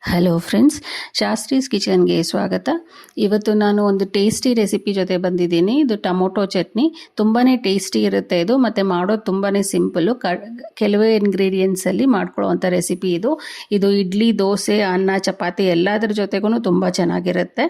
Hello friends, Shastri's ಕಿಚನ್ಗೆ ಸ್ವಾಗತ. ಇವತ್ತು ನಾನು ಒಂದು ಟೇಸ್ಟಿ ರೆಸಿಪಿ ಜೊತೆ ಬಂದಿದ್ದೀನಿ. ಇದು ಟೊಮೊಟೊ ಚಟ್ನಿ. ತುಂಬಾ ಟೇಸ್ಟಿ ಇರುತ್ತೆ ಇದು, ಮತ್ತು ಮಾಡೋದು ತುಂಬಾ ಸಿಂಪಲ್ಲು. ಕೆಲವೇ ಇಂಗ್ರೀಡಿಯೆಂಟ್ಸಲ್ಲಿ ಮಾಡ್ಕೊಳ್ಳೋವಂಥ ರೆಸಿಪಿ ಇದು. ಇದು ಇಡ್ಲಿ, ದೋಸೆ, ಅನ್ನ, ಚಪಾತಿ ಎಲ್ಲದರ ಜೊತೆಗೂ ತುಂಬ ಚೆನ್ನಾಗಿರುತ್ತೆ.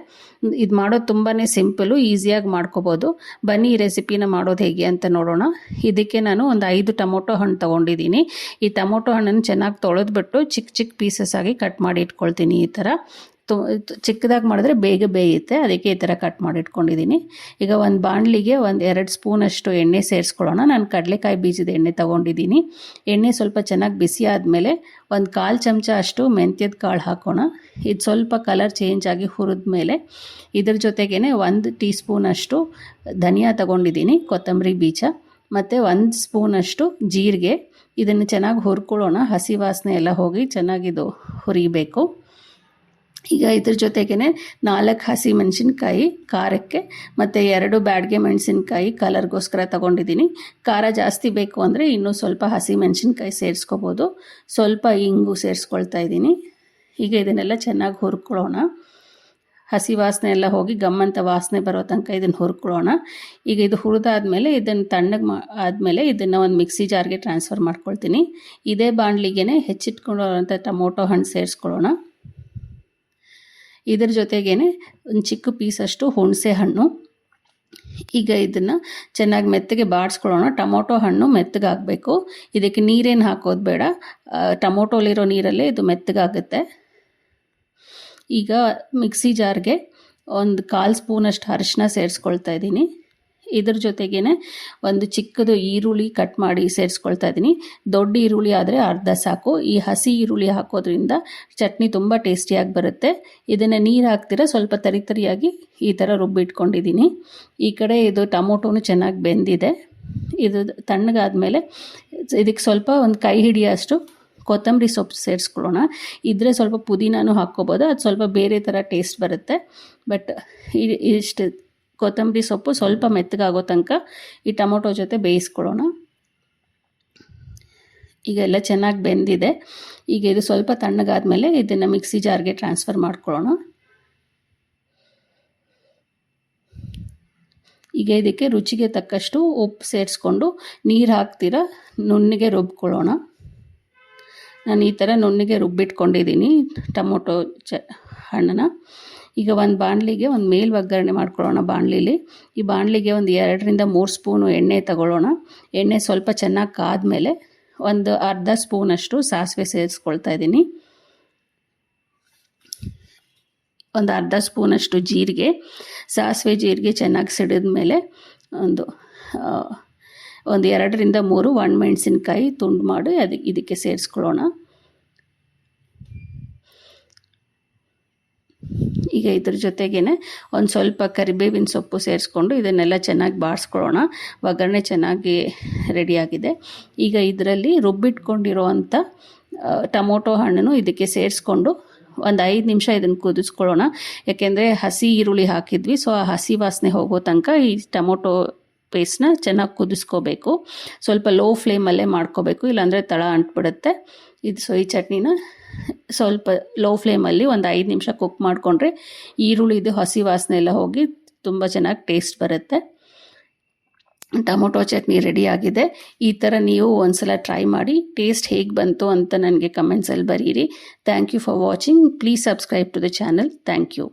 ಇದು ಮಾಡೋದು ತುಂಬಾ ಸಿಂಪಲ್ಲು, ಈಸಿಯಾಗಿ ಮಾಡ್ಕೋಬೋದು. ಬನ್ನಿ ಈ ರೆಸಿಪಿನ ಮಾಡೋದು ಹೇಗೆ ಅಂತ ನೋಡೋಣ. ಇದಕ್ಕೆ ನಾನು ಒಂದು 5 ಟೊಮೊಟೊ ಹಣ್ಣು ತೊಗೊಂಡಿದ್ದೀನಿ. ಈ ಟೊಮೊಟೊ ಹಣ್ಣನ್ನು ಚೆನ್ನಾಗಿ ತೊಳೆದ್ಬಿಟ್ಟು ಚಿಕ್ಕ ಚಿಕ್ಕ ಪೀಸಸ್ ಆಗಿ ಕಟ್ ಮಾಡಿ ಇಟ್ಕೊಳ್ತೀನಿ. ಈ ಥರ ಚಿಕ್ಕದಾಗಿ ಮಾಡಿದ್ರೆ ಬೇಗ ಬೇಯುತ್ತೆ, ಅದಕ್ಕೆ ಈ ಥರ ಕಟ್ ಮಾಡಿ ಇಟ್ಕೊಂಡಿದ್ದೀನಿ. ಈಗ ಒಂದು ಬಾಣಲಿಗೆ 2 ಸ್ಪೂನಷ್ಟು ಎಣ್ಣೆ ಸೇರಿಸ್ಕೊಳ್ಳೋಣ. ನಾನು ಕಡಲೆಕಾಯಿ ಬೀಜದ ಎಣ್ಣೆ ತೊಗೊಂಡಿದ್ದೀನಿ. ಎಣ್ಣೆ ಸ್ವಲ್ಪ ಚೆನ್ನಾಗಿ ಬಿಸಿ ಆದಮೇಲೆ 1/4 ಚಮಚ ಅಷ್ಟು ಮೆಂತ್ಯದ ಕಾಳು ಹಾಕೋಣ. ಇದು ಸ್ವಲ್ಪ ಕಲರ್ ಚೇಂಜ್ ಆಗಿ ಹುರಿದ ಮೇಲೆ ಇದ್ರ ಜೊತೆಗೇ 1 ಟೀ ಸ್ಪೂನಷ್ಟು ಧನಿಯಾ ತೊಗೊಂಡಿದ್ದೀನಿ, ಕೊತ್ತಂಬರಿ ಬೀಜ, ಮತ್ತು 1 ಸ್ಪೂನಷ್ಟು ಜೀರಿಗೆ. ಇದನ್ನು ಚೆನ್ನಾಗಿ ಹುರ್ಕೊಳ್ಳೋಣ. ಹಸಿ ವಾಸನೆ ಎಲ್ಲ ಹೋಗಿ ಚೆನ್ನಾಗಿದು ಹುರಿಬೇಕು. ಈಗ ಇದ್ರ ಜೊತೆಗೇ 4 ಹಸಿ ಮೆಣಸಿನ್ಕಾಯಿ ಖಾರಕ್ಕೆ, ಮತ್ತು 2 ಬ್ಯಾಡಗೆ ಮೆಣಸಿನ್ಕಾಯಿ ಕಲರ್ಗೋಸ್ಕರ ತೊಗೊಂಡಿದ್ದೀನಿ. ಖಾರ ಜಾಸ್ತಿ ಬೇಕು ಅಂದರೆ ಇನ್ನೂ ಸ್ವಲ್ಪ ಹಸಿ ಮೆಣಸಿನ್ಕಾಯಿ ಸೇರಿಸ್ಕೋಬೋದು. ಸ್ವಲ್ಪ ಇಂಗು ಸೇರಿಸ್ಕೊಳ್ತಾ ಇದ್ದೀನಿ. ಈಗ ಇದನ್ನೆಲ್ಲ ಚೆನ್ನಾಗಿ ಹುರ್ಕೊಳ್ಳೋಣ. ಹಸಿ ವಾಸನೆ ಎಲ್ಲ ಹೋಗಿ ಗಮ್ಮಂತ ವಾಸನೆ ಬರೋ ತನಕ ಇದನ್ನು ಹುರ್ಕೊಳ್ಳೋಣ. ಈಗ ಇದು ಹುರಿದಾದ್ಮೇಲೆ ಇದನ್ನು ತಣ್ಣಗೆ ಆದಮೇಲೆ ಇದನ್ನು ಒಂದು ಮಿಕ್ಸಿ ಜಾರ್ಗೆ ಟ್ರಾನ್ಸ್ಫರ್ ಮಾಡ್ಕೊಳ್ತೀನಿ. ಇದೇ ಬಾಣಲಿಗೆ ಹೆಚ್ಚಿಟ್ಕೊಳ್ಳೋಂಥ ಟೊಮೊಟೊ ಹಣ್ಣು ಸೇರಿಸ್ಕೊಳ್ಳೋಣ. ಇದ್ರ ಜೊತೆಗೇ ಒಂದು ಚಿಕ್ಕ ಪೀಸಷ್ಟು ಹುಣಸೆ ಹಣ್ಣು. ಈಗ ಇದನ್ನು ಚೆನ್ನಾಗಿ ಮೆತ್ತಗೆ ಬಾಡಿಸ್ಕೊಳ್ಳೋಣ. ಟೊಮೊಟೊ ಹಣ್ಣು ಮೆತ್ತಗಾಗಬೇಕು. ಇದಕ್ಕೆ ನೀರೇನು ಹಾಕೋದು ಬೇಡ, ಟೊಮೊಟೊಲಿರೋ ನೀರಲ್ಲೇ ಇದು ಮೆತ್ತಗಾಗುತ್ತೆ. ಈಗ ಮಿಕ್ಸಿ ಜಾರ್ಗೆ 1/4 ಸ್ಪೂನಷ್ಟು ಅರಿಶಿನ ಸೇರಿಸ್ಕೊಳ್ತಾ ಇದ್ದೀನಿ. ಇದ್ರ ಜೊತೆಗೇ ಒಂದು ಚಿಕ್ಕದು ಈರುಳ್ಳಿ ಕಟ್ ಮಾಡಿ ಸೇರಿಸ್ಕೊಳ್ತಾ ಇದ್ದೀನಿ. ದೊಡ್ಡ ಈರುಳ್ಳಿ ಆದರೆ ಅರ್ಧ ಸಾಕು. ಈ ಹಸಿ ಈರುಳ್ಳಿ ಹಾಕೋದ್ರಿಂದ ಚಟ್ನಿ ತುಂಬ ಟೇಸ್ಟಿಯಾಗಿ ಬರುತ್ತೆ. ಇದನ್ನು ನೀರು ಹಾಕ್ತಿರ ಸ್ವಲ್ಪ ತರಿಯಾಗಿ ಈ ಥರ ರುಬ್ಬಿಟ್ಕೊಂಡಿದ್ದೀನಿ. ಈ ಕಡೆ ಇದು ಟೊಮೊಟೊನು ಚೆನ್ನಾಗಿ ಬೆಂದಿದೆ. ಇದು ತಣ್ಣಗಾದ್ಮೇಲೆ ಇದಕ್ಕೆ ಸ್ವಲ್ಪ ಒಂದು ಕೈ ಹಿಡಿಯೋಷ್ಟು ಕೊತ್ತಂಬರಿ ಸೊಪ್ಪು ಸೇರಿಸ್ಕೊಳ್ಳೋಣ. ಇದ್ರೆ ಸ್ವಲ್ಪ ಪುದೀನೂ ಹಾಕ್ಕೋಬೋದು, ಅದು ಸ್ವಲ್ಪ ಬೇರೆ ಥರ ಟೇಸ್ಟ್ ಬರುತ್ತೆ. ಬಟ್ ಇಷ್ಟು ಕೊತ್ತಂಬರಿ ಸೊಪ್ಪು ಸ್ವಲ್ಪ ಮೆತ್ತಗಾಗೋ ತನಕ ಈ ಟೊಮೊಟೊ ಜೊತೆ ಬೇಯಿಸ್ಕೊಳ್ಳೋಣ. ಈಗ ಎಲ್ಲ ಚೆನ್ನಾಗಿ ಬೆಂದಿದೆ. ಈಗ ಇದು ಸ್ವಲ್ಪ ತಣ್ಣಗಾದ್ಮೇಲೆ ಇದನ್ನು ಮಿಕ್ಸಿ ಜಾರ್ಗೆ ಟ್ರಾನ್ಸ್ಫರ್ ಮಾಡ್ಕೊಳ್ಳೋಣ. ಈಗ ಇದಕ್ಕೆ ರುಚಿಗೆ ತಕ್ಕಷ್ಟು ಉಪ್ಪು ಸೇರಿಸ್ಕೊಂಡು ನೀರು ಹಾಕ್ತೀರ ನುಣ್ಣಗೆ ರುಬ್ಕೊಳ್ಳೋಣ. ನಾನು ಈ ಥರ ನುಣ್ಣಗೆ ರುಬ್ಬಿಟ್ಕೊಂಡಿದ್ದೀನಿ ಟೊಮೊಟೊ ಹಣ್ಣನ್ನ. ಈಗ ಒಂದು ಬಾಣಲಿಗೆ ಒಂದು ಮೇಲ್ ಒಗ್ಗರಣೆ ಮಾಡ್ಕೊಳ್ಳೋಣ. ಬಾಣಲಿಲಿ ಈ ಬಾಣಲಿಗೆ ಒಂದು 2ರಿಂದ 3 ಸ್ಪೂನು ಎಣ್ಣೆ ತಗೊಳ್ಳೋಣ. ಎಣ್ಣೆ ಸ್ವಲ್ಪ ಚೆನ್ನಾಗಿ ಕಾದ್ಮೇಲೆ ಒಂದು ಅರ್ಧ ಸ್ಪೂನಷ್ಟು ಸಾಸಿವೆ ಸೇರಿಸ್ಕೊಳ್ತಾ ಇದ್ದೀನಿ. ಒಂದು ಅರ್ಧ ಸ್ಪೂನಷ್ಟು ಜೀರಿಗೆ. ಸಾಸಿವೆ ಜೀರಿಗೆ ಚೆನ್ನಾಗಿ ಸಿಡಿದ ಮೇಲೆ ಒಂದು 2ರಿಂದ 3 ಒಣಮೆಣಸಿನ್ಕಾಯಿ ತುಂಡು ಮಾಡಿ ಇದಕ್ಕೆ ಸೇರಿಸ್ಕೊಳ್ಳೋಣ. ಈಗ ಇದ್ರ ಜೊತೆಗೇ ಒಂದು ಸ್ವಲ್ಪ ಕರಿಬೇವಿನ ಸೊಪ್ಪು ಸೇರಿಸ್ಕೊಂಡು ಇದನ್ನೆಲ್ಲ ಚೆನ್ನಾಗಿ ಬಾಡಿಸ್ಕೊಳ್ಳೋಣ. ಒಗ್ಗರಣೆ ಚೆನ್ನಾಗಿ ರೆಡಿಯಾಗಿದೆ. ಈಗ ಇದರಲ್ಲಿ ರುಬ್ಬಿಟ್ಕೊಂಡಿರೋವಂಥ ಟೊಮೊಟೊ ಹಣ್ಣನ್ನು ಇದಕ್ಕೆ ಸೇರಿಸ್ಕೊಂಡು ಒಂದು 5 ನಿಮಿಷ ಇದನ್ನು ಕುದಿಸ್ಕೊಳ್ಳೋಣ. ಯಾಕೆಂದರೆ ಹಸಿ ಈರುಳ್ಳಿ ಹಾಕಿದ್ವಿ, ಸೊ ಆ ಹಸಿ ವಾಸನೆ ಹೋಗೋ ತನಕ ಈ ಟೊಮೊಟೊ ಪೇಸ್ಟ್ನ ಚೆನ್ನಾಗಿ ಕುದಿಸ್ಕೋಬೇಕು. ಸ್ವಲ್ಪ ಲೋ ಫ್ಲೇಮಲ್ಲೇ ಮಾಡ್ಕೋಬೇಕು, ಇಲ್ಲಾಂದರೆ ತಳ ಅಂಟ್ಬಿಡುತ್ತೆ. ಸೊ ಈ ಚಟ್ನಿನ ಸ್ವಲ್ಪ ಲೋ ಫ್ಲೇಮಲ್ಲಿ ಒಂದು 5 ನಿಮಿಷ ಕುಕ್ ಮಾಡಿಕೊಂಡ್ರೆ ಈರುಳ್ಳಿದು ಹಸಿ ವಾಸನೆ ಎಲ್ಲ ಹೋಗಿ ತುಂಬ ಚೆನ್ನಾಗಿ ಟೇಸ್ಟ್ ಬರುತ್ತೆ. ಟೊಮೊಟೊ ಚಟ್ನಿ ರೆಡಿಯಾಗಿದೆ. ಈ ಥರ ನೀವು ಒಂದ್ಸಲ ಟ್ರೈ ಮಾಡಿ. ಟೇಸ್ಟ್ ಹೇಗೆ ಬಂತು ಅಂತ ನನಗೆ ಕಮೆಂಟ್ಸಲ್ಲಿ ಬರೀರಿ. Thank you for watching. Please subscribe to the channel. Thank you.